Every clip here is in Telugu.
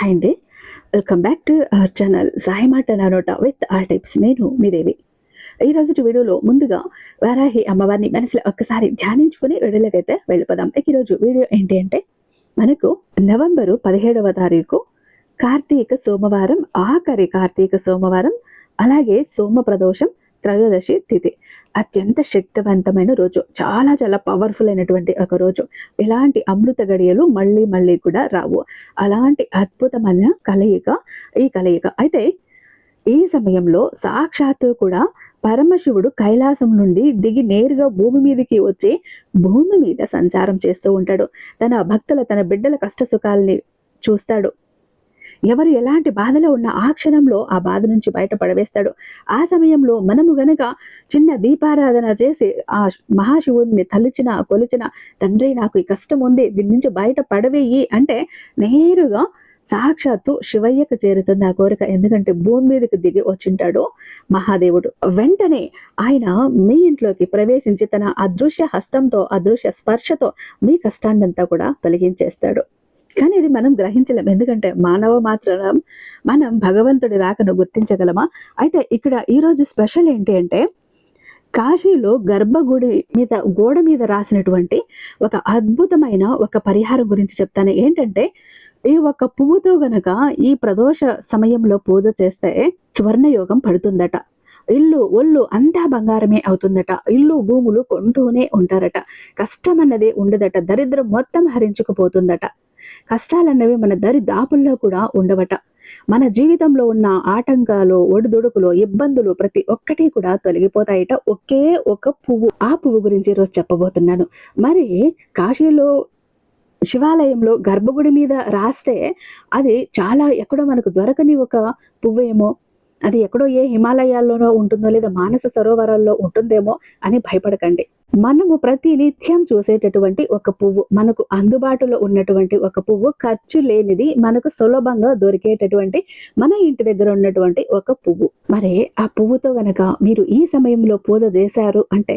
హాయ్ అండి, welcome back to our channel Sai మాట నానోట విత్ ఆల్ టిప్స్. నేను మీ దేవి. ఈ రోజు వీడియోలో ముందుగా వారాహి అమ్మవారిని మనసులో ఒక్కసారి ధ్యానించుకుని వీడియోలకైతే వెళ్ళిపోదాం. ఈరోజు వీడియో ఏంటి అంటే, మనకు నవంబరు 17వ తారీఖు కార్తీక సోమవారం, ఆఖరి కార్తీక సోమవారం, అలాగే సోమ ప్రదోషం, త్రయోదశి తిథి. అత్యంత శక్తివంతమైన రోజు, చాలా చాలా పవర్ఫుల్ అయినటువంటి ఒక రోజు. ఇలాంటి అమృత గడియలు మళ్ళీ మళ్ళీ కూడా రావు. అలాంటి అద్భుతమైన ఈ కలయిక అయితే ఈ సమయంలో సాక్షాత్తు కూడా పరమశివుడు కైలాసం నుండి దిగి నేరుగా భూమి మీదకి వచ్చి భూమి మీద సంచారం చేస్తూ ఉంటాడు. తన భక్తుల, తన బిడ్డల కష్ట సుఖాలని చూస్తాడు. ఎవరు ఎలాంటి బాధలో ఉన్న ఆ క్షణంలో ఆ బాధ నుంచి బయట పడవేస్తాడు. ఆ సమయంలో మనము గనక చిన్న దీపారాధన చేసి ఆ మహాశివుడిని కొలిచిన తండ్రి, నాకు ఈ కష్టం ఉంది, దీని నుంచి బయట పడవేయి అంటే నేరుగా సాక్షాత్తు శివయ్యకు చేరుతుంది ఆ కోరిక. ఎందుకంటే భూమి మీదకి దిగి వచ్చింటాడు మహాదేవుడు. వెంటనే ఆయన మీ ఇంట్లోకి ప్రవేశించి తన అదృశ్య హస్తంతో, అదృశ్య స్పర్శతో మీ కష్టాన్నంతా కూడా తొలగించేస్తాడు. కానీ ఇది మనం గ్రహించలేం. ఎందుకంటే మానవ మాత్రం మనం భగవంతుడి రాకను గుర్తించగలమా? అయితే ఇక్కడ ఈరోజు స్పెషల్ ఏంటి అంటే, కాశీలో గర్భగుడి మీద గోడ మీద రాసినటువంటి ఒక అద్భుతమైన ఒక పరిహారం గురించి చెప్తాను. ఏంటంటే, ఈ ఒక పువ్వుతో గనక ఈ ప్రదోష సమయంలో పూజ చేస్తే స్వర్ణయోగం పడుతుందట. ఇల్లు ఒళ్ళు అంతా బంగారమే అవుతుందట. ఇల్లు భూములు కొంటూనే ఉంటారట. కష్టం అన్నది ఉండదట. దరిద్రం మొత్తం హరించుకుపోతుందట. కష్టాలన్నవి మన దాపుల్లో కూడా ఉండవట. మన జీవితంలో ఉన్న ఆటంకాలు, ఒడిదుడుకులు, ఇబ్బందులు ప్రతి ఒక్కటి కూడా తొలగిపోతాయట. ఒకే ఒక పువ్వు, ఆ పువ్వు గురించి ఈరోజు చెప్పబోతున్నాను. మరి కాశీలో శివాలయంలో గర్భగుడి మీద రాస్తే అది చాలా ఎక్కడో మనకు దొరకని ఒక పువ్వు ఏమో, అది ఎక్కడో ఏ హిమాలయాల్లోనో ఉంటుందో లేదా మానస సరోవరాల్లో ఉంటుందేమో అని భయపడకండి. మనము ప్రతి నిత్యం చూసేటటువంటి ఒక పువ్వు, మనకు అందుబాటులో ఉన్నటువంటి ఒక పువ్వు, ఖర్చు లేనిది, మనకు సులభంగా దొరికేటటువంటి మన ఇంటి దగ్గర ఉన్నటువంటి ఒక పువ్వు. మరి ఆ పువ్వుతో గనక మీరు ఈ సమయంలో పూజ చేశారు అంటే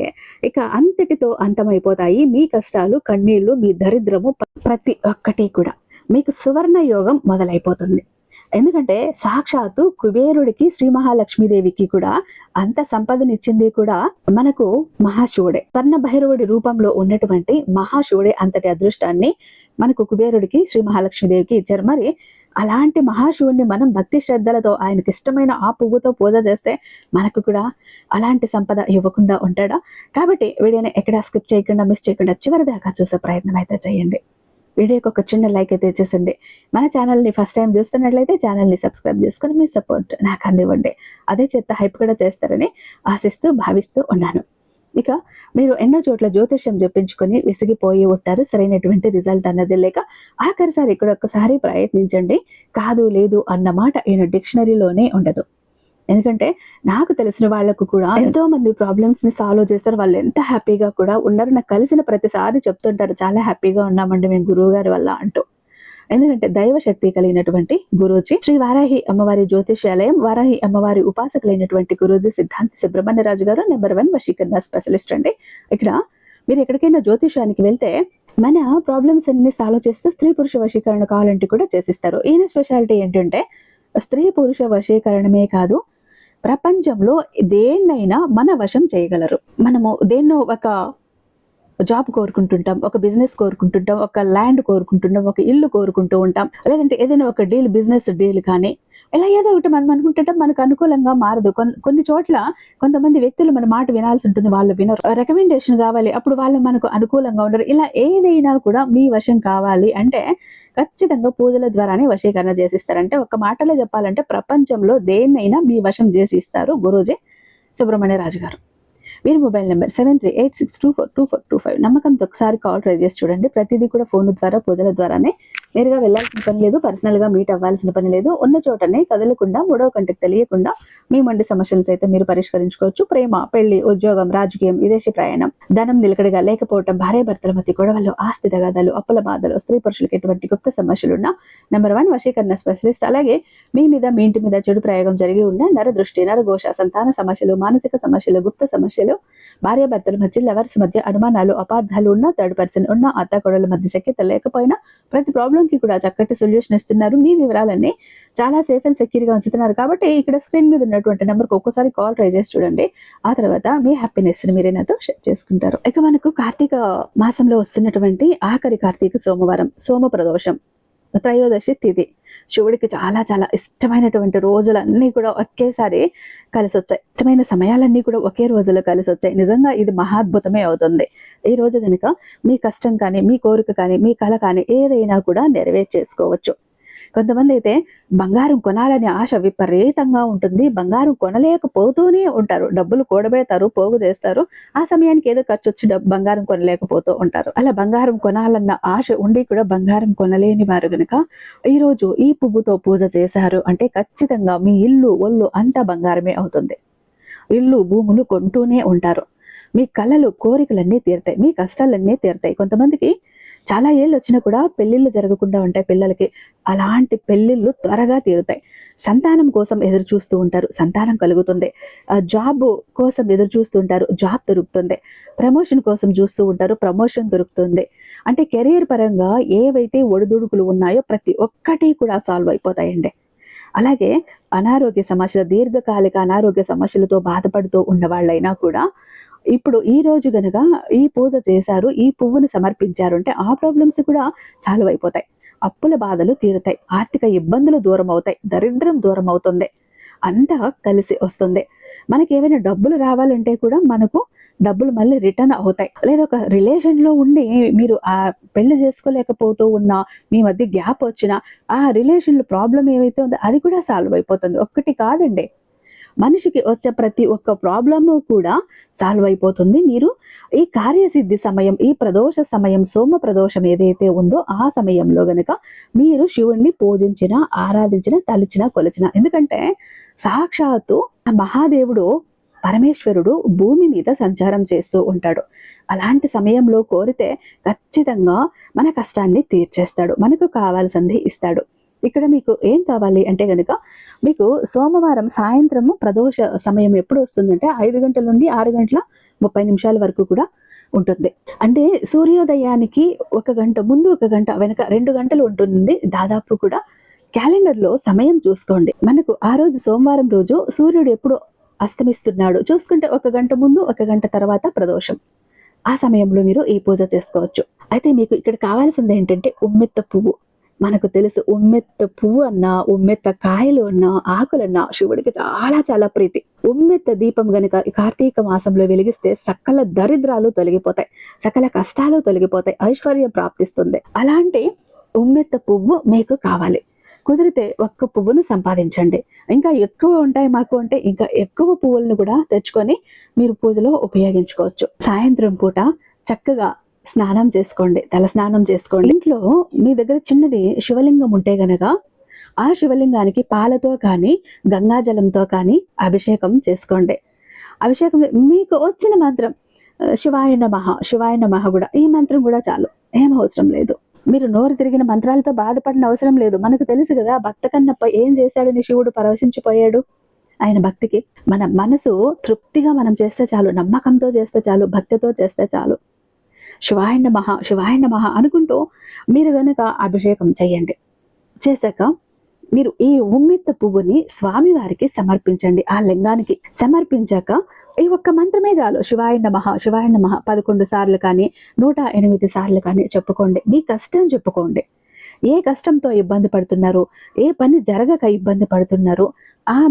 ఇక అంతటితో అంతమైపోతాయి మీ కష్టాలు, కన్నీళ్లు, మీ దరిద్రము ప్రతి ఒక్కటి కూడా. మీకు సువర్ణ యోగం మొదలైపోతుంది. ఎందుకంటే సాక్షాత్తు కుబేరుడికి, శ్రీ మహాలక్ష్మీదేవికి కూడా అంత సంపదనిచ్చింది కూడా మనకు మహాశివుడే. స్వర్ణ భైరవుడి రూపంలో ఉన్నటువంటి మహాశివుడే అంతటి అదృష్టాన్ని మనకు కుబేరుడికి, శ్రీ మహాలక్ష్మీదేవికి ఇచ్చారు. మరి అలాంటి మహాశివుడిని మనం భక్తి శ్రద్ధలతో, ఆయనకి ఇష్టమైన ఆ పువ్వుతో పూజ చేస్తే మనకు కూడా అలాంటి సంపద ఇవ్వకుండా ఉంటాడా? కాబట్టి వీడియోని ఎక్కడా స్కిప్ చేయకుండా, మిస్ చేయకుండా చివరి దాకా చూసే ప్రయత్నం అయితే చేయండి. వీడియోకి ఒక చిన్న లైక్ అయితే చేసండి. మన ఛానల్ని ఫస్ట్ టైం చూస్తున్నట్లయితే ఛానల్ని సబ్స్క్రైబ్ చేసుకుని మీ సపోర్ట్ నాకు అందివ్వండి. అదే చేత హైప్ కూడా చేస్తారని ఆశిస్తూ భావిస్తూ ఉన్నాను. ఇక మీరు ఎన్నో చోట్ల జ్యోతిష్యం జపించుకొని విసిగిపోయి ఉంటారు, సరైనటువంటి రిజల్ట్ అన్నది లేక. ఆఖరిసారి ఇక్కడ ఒక్కసారి ప్రయత్నించండి. కాదు లేదు అన్న మాట ఈయన డిక్షనరీలోనే ఉండదు. ఎందుకంటే నాకు తెలిసిన వాళ్ళకు కూడా ఎంతో మంది ప్రాబ్లమ్స్ ని సాల్వ్ చేస్తారు. వాళ్ళు ఎంత హ్యాపీగా కూడా ఉన్నారు. నాకు కలిసిన ప్రతిసారి చెప్తుంటారు, చాలా హ్యాపీగా ఉన్నామండి మేము గురువు గారి వల్ల అంటూ. ఎందుకంటే దైవ శక్తి కలిగినటువంటి గురూజీ, శ్రీ వారాహి అమ్మవారి జ్యోతిష్యాలయం, వారాహి అమ్మవారి ఉపాసకులైనటువంటి గురూజీ సిద్ధాంతి సుబ్రహ్మణ్యరాజు గారు నెంబర్ 1 వశీకరణ స్పెషలిస్ట్ అండి. ఇక్కడ మీరు ఎక్కడికైనా జ్యోతిష్యానికి వెళ్తే మన ప్రాబ్లమ్స్ అన్ని సాల్వ్ చేస్తూ స్త్రీ పురుష వశీకరణ కావాలంటే కూడా చేసిస్తారు. ఈయన స్పెషాలిటీ ఏంటంటే, స్త్రీ పురుష వశీకరణమే కాదు, ప్రపంచంలో దేన్నైనా మన వశం చేయగలరు. మనము దేన్నో ఒక జాబ్ కోరుకుంటుంటాం, ఒక బిజినెస్ కోరుకుంటుంటాం, ఒక ల్యాండ్ కోరుకుంటుంటాం, ఒక ఇల్లు కోరుకుంటూ ఉంటాం, లేదంటే ఏదైనా ఒక బిజినెస్ డీల్ కానీ ఇలా ఏదో ఒకటి మనం అనుకుంటుంటాం. మనకు అనుకూలంగా మారదు. కొన్ని చోట్ల కొంతమంది వ్యక్తులు మన మాట వినాల్సి ఉంటుంది, వాళ్ళు వినరు. రికమెండేషన్ కావాలి, అప్పుడు వాళ్ళు మనకు అనుకూలంగా ఉండరు. ఇలా ఏదైనా కూడా మీ వశం కావాలి అంటే ఖచ్చితంగా పూజల ద్వారానే వశీకరణ చేసిస్తారంటే, ఒక మాటలో చెప్పాలంటే ప్రపంచంలో దేన్నైనా మీ వశం చేసి ఇస్తారు గురూజీ సుబ్రహ్మణ్యరాజు గారు. వీరి మొబైల్ నెంబర్ 7386242425. నమ్మకంతో ఒకసారి కాల్ ట్రై చేసి చూడండి. ప్రతిదీ కూడా ఫోన్ ద్వారా, పూజల ద్వారానే. నేరుగా వెళ్లాల్సిన పని లేదు, పర్సనల్ గా మీట్ అవ్వాల్సిన పని లేదు. ఉన్న చోటనే కదలకుండా, మూడవ కంటికి తెలియకుండా మీ మండి సమస్యలు సైతం మీరు పరిష్కరించుకోవచ్చు. ప్రేమ, పెళ్లి, ఉద్యోగం, రాజకీయం, విదేశీ ప్రయాణం, ధనం నిలకడగా లేకపోవటం, భార్యాభర్తల మధ్య గొడవలు, ఆస్తి తగాదాలు, అప్పుల బాధలు, స్త్రీ పురుషులకు ఎటువంటి గుప్త సమస్యలున్నా నెంబర్ 1 వశీకరణ స్పెషలిస్ట్. అలాగే మీ మీద, మీ ఇంటి మీద చెడు ప్రయోగం జరిగి ఉన్న నరదృష్టి, నరఘోష, సంతాన సమస్యలు, మానసిక సమస్యలు, గుప్త సమస్యలు, భార్యాభర్తల మధ్య, లవర్స్ మధ్య అనుమానాలు, అపార్థాలు ఉన్న, థర్డ్ పర్సన్ ఉన్న, అత్త కోడల మధ్య సఖ్యత లేకపోయినా, ప్రతి ప్రాబ్లం ప్రాబ్లంకి కూడా చక్కటి సొల్యూషన్ ఇస్తున్నారు. మీ వివరాలన్నీ చాలా సేఫ్ అండ్ సెక్యూర్గా ఉంచుతున్నారు. కాబట్టి ఇక్కడ స్క్రీన్ మీద ఉన్నటువంటి నెంబర్కి ఒక్కసారి కాల్ ట్రై చేసి చూడండి. ఆ తర్వాత మీ హ్యాపీనెస్ని మీరే నాతో షేర్ చేసుకుంటారు. ఇక మనకు కార్తీక మాసంలో వస్తున్నటువంటి ఆఖరి కార్తీక సోమవారం, సోమ ప్రదోషం, త్రయోదశి తిథి. శివుడికి చాలా చాలా ఇష్టమైనటువంటి రోజులన్నీ కూడా ఒకేసారి కలిసి వచ్చాయి. ఇష్టమైన సమయాలన్నీ కూడా ఒకే రోజులో కలిసి వచ్చాయి. నిజంగా ఇది మహాద్భుతమే అవుతుంది. ఈ రోజు కనుక మీ కష్టం కానీ, మీ కోరిక కానీ, మీ కళ కానీ ఏదైనా కూడా నెరవేర్చేసుకోవచ్చు. కొంతమంది అయితే బంగారం కొనాలనే ఆశ విపరీతంగా ఉంటుంది. బంగారం కొనలేకపోతూనే ఉంటారు. డబ్బులు కూడబెడతారు, పోగు చేస్తారు. ఆ సమయానికి ఏదో ఖర్చు వచ్చి బంగారం కొనలేకపోతూ ఉంటారు. అలా బంగారం కొనాలన్న ఆశ ఉండి కూడా బంగారం కొనలేని వారు గనుక ఈరోజు ఈ పువ్వుతో పూజ చేశారు అంటే ఖచ్చితంగా మీ ఇల్లు ఒళ్ళు అంతా బంగారమే అవుతుంది. ఇల్లు భూములు కొంటూనే ఉంటారు. మీ కళలు కోరికలన్నీ తీరుతాయి. మీ కష్టాలన్నీ తీరుతాయి. కొంతమందికి చాలా ఏళ్ళు వచ్చినా కూడా పెళ్ళిళ్ళు జరగకుండా ఉంటాయి పిల్లలకి. అలాంటి పెళ్ళిళ్ళు త్వరగా తీరుతాయి. సంతానం కోసం ఎదురు చూస్తూ ఉంటారు, సంతానం కలుగుతుంది. జాబ్ కోసం ఎదురు చూస్తూ ఉంటారు, జాబ్ దొరుకుతుంది. ప్రమోషన్ కోసం చూస్తూ ఉంటారు, ప్రమోషన్ దొరుకుతుంది. అంటే కెరీర్ పరంగా ఏవైతే ఒడిదుడుకులు ఉన్నాయో ప్రతి ఒక్కటి కూడా సాల్వ్ అయిపోతాయండి. అలాగే అనారోగ్య సమస్యలు, దీర్ఘకాలిక అనారోగ్య సమస్యలతో బాధపడుతూ ఉన్న వాళ్ళైనా కూడా ఇప్పుడు ఈ రోజు గనక ఈ పూజ చేశారు, ఈ పువ్వును సమర్పించారు అంటే ఆ ప్రాబ్లమ్స్ కూడా సాల్వ్ అయిపోతాయి. అప్పుల బాధలు తీరుతాయి, ఆర్థిక ఇబ్బందులు దూరం అవుతాయి, దరిద్రం దూరం అవుతుంది, అంతా కలిసి వస్తుంది. మనకి ఏమైనా డబ్బులు రావాలంటే కూడా మనకు డబ్బులు మళ్ళీ రిటర్న్ అవుతాయి. లేదా ఒక రిలేషన్లో ఉండి మీరు ఆ పెళ్లి చేసుకోలేకపోతూ ఉన్నా, మీ మధ్య గ్యాప్ వచ్చినా ఆ రిలేషన్లో ప్రాబ్లం ఏవైతే ఉందో అది కూడా సాల్వ్ అయిపోతుంది. ఒక్కటి కాదండి, మనిషికి వచ్చే ప్రతి ఒక్క ప్రాబ్లము కూడా సాల్వ్ అయిపోతుంది. మీరు ఈ కార్యసిద్ధి సమయం, ఈ ప్రదోష సమయం, సోమ ప్రదోషం ఏదైతే ఉందో ఆ సమయంలో గనక మీరు శివుణ్ణి పూజించిన, ఆరాధించిన, తలిచిన, కొలిచిన. ఎందుకంటే సాక్షాత్తు మహాదేవుడు పరమేశ్వరుడు భూమి మీద సంచారం చేస్తూ ఉంటాడు. అలాంటి సమయంలో కోరితే ఖచ్చితంగా మన కష్టాన్ని తీర్చేస్తాడు, మనకు కావాల్సింది ఇస్తాడు. ఇక్కడ మీకు ఏం కావాలి అంటే కనుక మీకు సోమవారం సాయంత్రము ప్రదోష సమయం ఎప్పుడు వస్తుందంటే 5 గంటల నుండి 6 గంటల 30 నిమిషాల వరకు కూడా ఉంటుంది. అంటే సూర్యోదయానికి 1 గంట ముందు, 1 గంట వెనక 2 గంటలు ఉంటుంది దాదాపు కూడా. క్యాలెండర్లో సమయం చూసుకోండి. మనకు ఆ రోజు సోమవారం రోజు సూర్యుడు ఎప్పుడు అస్తమిస్తున్నాడు చూసుకుంటే 1 గంట ముందు, 1 గంట తర్వాత ప్రదోషం. ఆ సమయంలో మీరు ఈ పూజ చేసుకోవచ్చు. అయితే మీకు ఇక్కడ కావాల్సింది ఏంటంటే ఉమ్మెత్త పువ్వు. మనకు తెలుసు ఉమ్మెత్త పువ్వు అన్నా, ఉమ్మెత్త కాయలు అన్నా, ఆకులన్నా శివుడికి చాలా చాలా ప్రీతి. ఉమ్మెత్త దీపం గనుక కార్తీక మాసంలో వెలిగిస్తే సకల దరిద్రాలు తొలగిపోతాయి, సకల కష్టాలు తొలగిపోతాయి, ఐశ్వర్యం ప్రాప్తిస్తుంది. అలాంటి ఉమ్మెత్త పువ్వు మీకు కావాలి. కుదిరితే ఒక్క పువ్వును సంపాదించండి. ఇంకా ఎక్కువ ఉంటాయి మాకు అంటే ఇంకా ఎక్కువ పువ్వులను కూడా తెచ్చుకొని మీరు పూజలో ఉపయోగించుకోవచ్చు. సాయంత్రం పూట చక్కగా స్నానం చేసుకోండి, తల స్నానం చేసుకోండి. ఇంట్లో మీ దగ్గర చిన్నది శివలింగం ఉంటే గనక ఆ శివలింగానికి పాలతో కానీ గంగాజలంతో కానీ అభిషేకం చేసుకోండి. అభిషేకం మీకు వచ్చిన మంత్రం శివాయ నమః, శివాయ నమః కూడా, ఈ మంత్రం కూడా చాలు, ఏం అవసరం లేదు. మీరు నోరు తిరిగిన మంత్రాలతో బాధపడిన అవసరం లేదు. మనకు తెలుసు కదా భక్త కన్నప్ప ఏం చేశాడని శివుడు పరవశించిపోయాడు. ఆయన భక్తికి మన మనసు తృప్తిగా మనం చేస్తే చాలు, నమ్మకంతో చేస్తే చాలు, భక్తితో చేస్తే చాలు. శివాయ నమః, శివాయ నమః అనుకుంటూ మీరు గనక అభిషేకం చేయండి. చేశాక మీరు ఈ ఉమ్మెత్త పువ్వుని స్వామివారికి సమర్పించండి. ఆ లింగానికి సమర్పించాక ఈ ఒక్క మంత్రమే చాలు, శివాయ నమః, శివాయ నమః 11 సార్లు కానీ 108 సార్లు కానీ చెప్పుకోండి. మీ కష్టం చెప్పుకోండి. ఏ కష్టంతో ఇబ్బంది పడుతున్నారు, ఏ పని జరగక ఇబ్బంది పడుతున్నారు,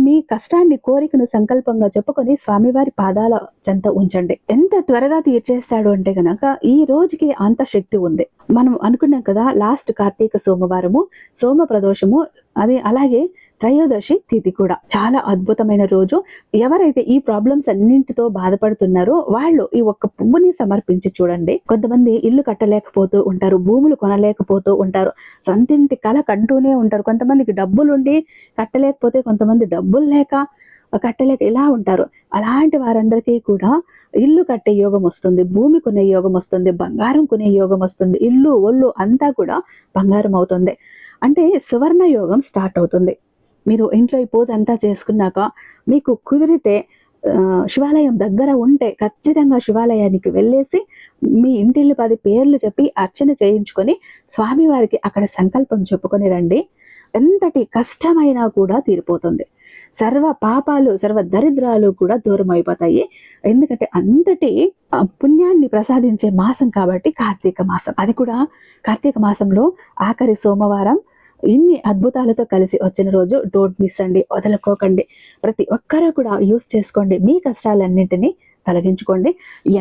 మీ కష్టాన్ని, కోరికను సంకల్పంగా చెప్పుకొని స్వామివారి పాదాల చెంత ఉంచండి. ఎంత త్వరగా తీర్చేస్తాడు అంటే గనక ఈ రోజుకి అంత శక్తి ఉంది. మనం అనుకున్నాం కదా లాస్ట్ కార్తీక సోమవారము సోమ ప్రదోషము, అది అలాగే త్రయోదశి తిథి కూడా చాలా అద్భుతమైన రోజు. ఎవరైతే ఈ ప్రాబ్లమ్స్ అన్నింటితో బాధపడుతున్నారో వాళ్ళు ఈ ఒక్క పువ్వుని సమర్పించి చూడండి. కొంతమంది ఇల్లు కట్టలేకపోతూ ఉంటారు, భూములు కొనలేకపోతూ ఉంటారు, సొంతింటి కళ కంటూనే ఉంటారు. కొంతమందికి డబ్బులుండి కట్టలేకపోతే, కొంతమంది డబ్బులు లేక కట్టలేక ఇలా ఉంటారు. అలాంటి వారందరికీ కూడా ఇల్లు కట్టే యోగం వస్తుంది, భూమి కొనే యోగం వస్తుంది, బంగారం కొనే యోగం వస్తుంది. ఇల్లు ఒళ్ళు అంతా కూడా బంగారం అవుతుంది. అంటే సువర్ణ యోగం స్టార్ట్ అవుతుంది. మీరు ఇంట్లో ఈ పూజ అంతా చేసుకున్నాక మీకు కుదిరితే శివాలయం దగ్గర ఉంటే ఖచ్చితంగా శివాలయానికి వెళ్ళేసి మీ ఇంటిల్లి 10 పేర్లు చెప్పి అర్చన చేయించుకొని స్వామివారికి అక్కడ సంకల్పం చెప్పుకొని రండి. ఎంతటి కష్టమైనా కూడా తీరిపోతుంది. సర్వ పాపాలు, సర్వ దరిద్రాలు కూడా దూరం అయిపోతాయి. ఎందుకంటే అంతటి పుణ్యాన్ని ప్రసాదించే మాసం కాబట్టి కార్తీక మాసం. అది కూడా కార్తీక మాసంలో ఆఖరి సోమవారం ఇన్ని అద్భుతాలతో కలిసి వచ్చిన రోజు. డోంట్ మిస్ అండి, వదలుకోకండి. ప్రతి ఒక్కరూ కూడా యూస్ చేసుకోండి. మీ కష్టాలన్నింటినీ తొలగించుకోండి.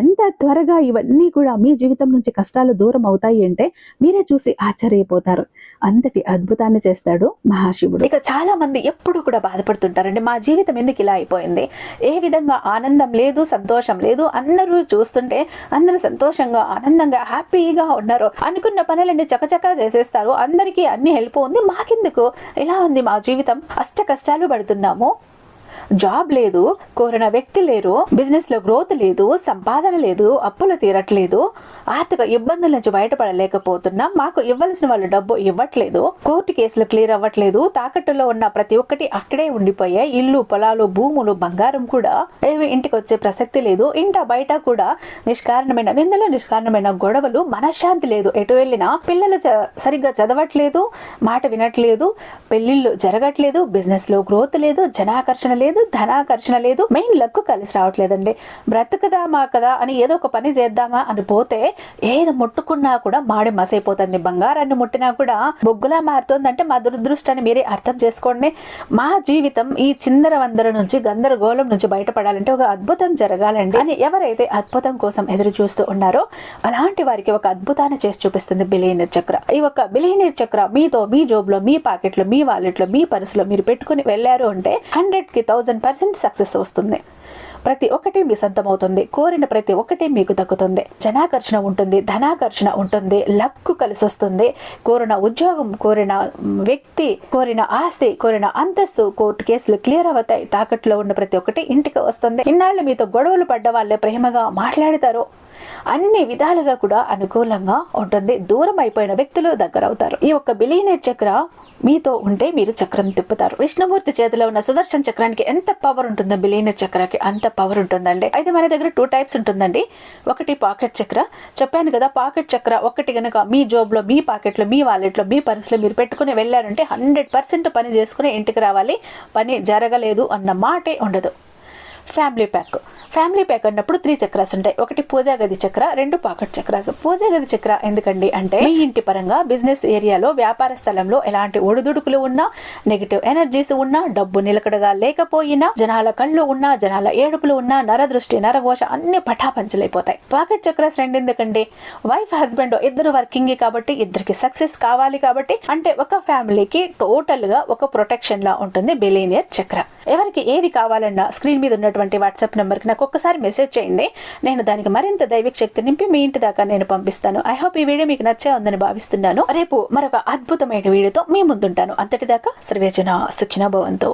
ఎంత త్వరగా ఇవన్నీ కూడా మీ జీవితం నుంచి కష్టాలు దూరం అవుతాయి అంటే మీరే చూసి ఆశ్చర్యపోతారు. అంతటి అద్భుతాన్ని చేస్తాడు మహాశివుడు. ఇక చాలా మంది ఎప్పుడు కూడా బాధపడుతుంటారండి, మా జీవితం ఎందుకు ఇలా అయిపోయింది, ఏ విధంగా ఆనందం లేదు, సంతోషం లేదు, అందరూ చూస్తుంటే అందరూ సంతోషంగా ఆనందంగా హ్యాపీగా ఉన్నారు, అనుకున్న పనులన్నీ చకచకా చేసేస్తారు, అందరికీ అన్ని హెల్ప్ ఉంది, మాకెందుకు ఇలా ఉంది మా జీవితం, అష్ట కష్టాలు పడుతున్నాము, జాబ్ లేదు, కోరిన వ్యక్తి లేరు, బిజినెస్ లో గ్రోత్ లేదు, సంపాదన లేదు, అప్పులు తీరట్లేదు, ఆర్థిక ఇబ్బందుల నుంచి బయటపడలేకపోతున్నాం, మాకు ఇవ్వాల్సిన వాళ్ళు డబ్బు ఇవ్వట్లేదు, కోర్టు కేసులు క్లియర్ అవ్వట్లేదు, తాకట్టులో ఉన్న ప్రతి ఒక్కటి అక్కడే ఉండిపోయాయి, ఇల్లు, పొలాలు, భూములు, బంగారం కూడా ఏవి ఇంటికి వచ్చే ప్రసక్తి లేదు, ఇంట బయట కూడా నిష్కారణమైన నిందలు, నిష్కారణమైన గొడవలు, మనశ్శాంతి లేదు, ఎటు వెళ్ళినా పిల్లలు సరిగ్గా చదవట్లేదు, మాట వినట్లేదు, పెళ్లిళ్ళు జరగట్లేదు, బిజినెస్ లో గ్రోత్ లేదు, జనాకర్షణ లేదు, ధనాకర్షణ లేదు, మెయిన్ లక్ కలిసి రావట్లేదండి. బ్రతకదామా కదా అని ఏదో ఒక పని చేద్దామా అని పోతే ఏది ముట్టుకున్నా కూడా మాడి మసైపోతుంది. బంగారాన్ని ముట్టినా కూడా బొగ్గులా మారుతుందంటే మా దురదృష్టాన్ని మీరే అర్థం చేసుకోండి. మా జీవితం ఈ చిందర వందర నుంచి, గందరగోళం నుంచి బయటపడాలంటే ఒక అద్భుతం జరగాలండి అని ఎవరైతే అద్భుతం కోసం ఎదురు చూస్తూ ఉన్నారో అలాంటి వారికి ఒక అద్భుతాన్ని చేసి చూపిస్తుంది బిలియనీర్ చక్ర. ఈ ఒక బిలియనీర్ చక్ర మీతో, మీ జోబులో, మీ పాకెట్లో, మీ వాలెట్లో, మీ పర్సులో మీరు పెట్టుకుని వెళ్ళారు అంటే 100కి 1000% సక్సెస్ వస్తుంది. ప్రతి ఒక్కటి మీ సొంతమవుతుంది, కోరిన ప్రతి ఒక్కటి మీకు దక్కుతుంది, జనాకర్షణ ఉంటుంది, ధనాకర్షణ ఉంటుంది, లక్కు కలిసి వస్తుంది, కోరిన ఉద్యోగం, కోరిన వ్యక్తి, కోరిన ఆస్తి, కోరిన అంతస్తు, కోర్టు కేసులు క్లియర్ అవుతాయి, తాకట్లో ఉన్న ప్రతి ఒక్కటి ఇంటికి వస్తుంది. ఇన్నాళ్ళు మీతో గొడవలు పడ్డ వాళ్ళే ప్రేమగా మాట్లాడతారు, అన్ని విధాలుగా కూడా అనుకూలంగా ఉంటుంది, దూరం అయిపోయిన వ్యక్తులు దగ్గర అవుతారు. ఈ ఒక్క బిలియనీర్ చక్ర మీతో ఉంటే మీరు చక్రం తిప్పుతారు. విష్ణుమూర్తి చేతిలో ఉన్న సుదర్శన చక్రానికి ఎంత పవర్ ఉంటుందో బిలియనీర్ చక్రానికి అంత పవర్ ఉంటుందండి. అయితే మన దగ్గర 2 టైప్స్ ఉంటుందండి. ఒకటి పాకెట్ చక్ర, చెప్పాను కదా, పాకెట్ చక్ర ఒకటి గనక మీ జోబులో, మీ పాకెట్లో, మీ వాలెట్లో, మీ పర్సులో మీరు పెట్టుకుని వెళ్ళారంటే 100% పని చేసుకుని ఇంటికి రావాలి, పని జరగలేదు అన్న మాటే ఉండదు. ఫ్యామిలీ ప్యాక్ అన్నప్పుడు 3 చక్రాస్ ఉంటాయి. ఒకటి పూజా గది చక్ర, 2 పాకెట్ చక్రాస్. పూజా గది చక్ర ఎందుకండి అంటే మీ ఇంటి పరంగా, బిజినెస్ ఏరియాలో, వ్యాపార స్థలంలో ఎలాంటి ఒడిదుడుకులు ఉన్నా, నెగిటివ్ ఎనర్జీస్ ఉన్నా, డబ్బు నిలకడగా లేకపోయినా, జనాల కళ్ళు ఉన్నా, జనాల ఏడుపులు ఉన్నా, నరదృష్టి, నరఘోష అన్ని పటాపంచలైపోతాయి. పాకెట్ చక్రాస్ 2 ఎందుకండి, వైఫ్ హస్బెండ్ ఇద్దరు వర్కింగ్ కాబట్టి, ఇద్దరికి సక్సెస్ కావాలి కాబట్టి, అంటే ఒక ఫ్యామిలీకి టోటల్ గా ఒక ప్రొటెక్షన్ లా ఉంటుంది బిలియనీర్ చక్ర. ఎవరికి ఏది కావాలన్నా స్క్రీన్ మీద ఉన్నటువంటి వాట్సాప్ నెంబర్ కి నాకు ఒక్కసారి మెసేజ్ చేయండి, నేను దానికి మరింత దైవిక శక్తి నింపి మీ ఇంటి దాకా నేను పంపిస్తాను. ఐ హోప్ ఈ వీడియో మీకు నచ్చే ఉందని భావిస్తున్నాను. రేపు మరొక అద్భుతమైన వీడియోతో మీ ముందుంటాను. అంతటిదాకా సర్వేజన సుఖినో భవంతు.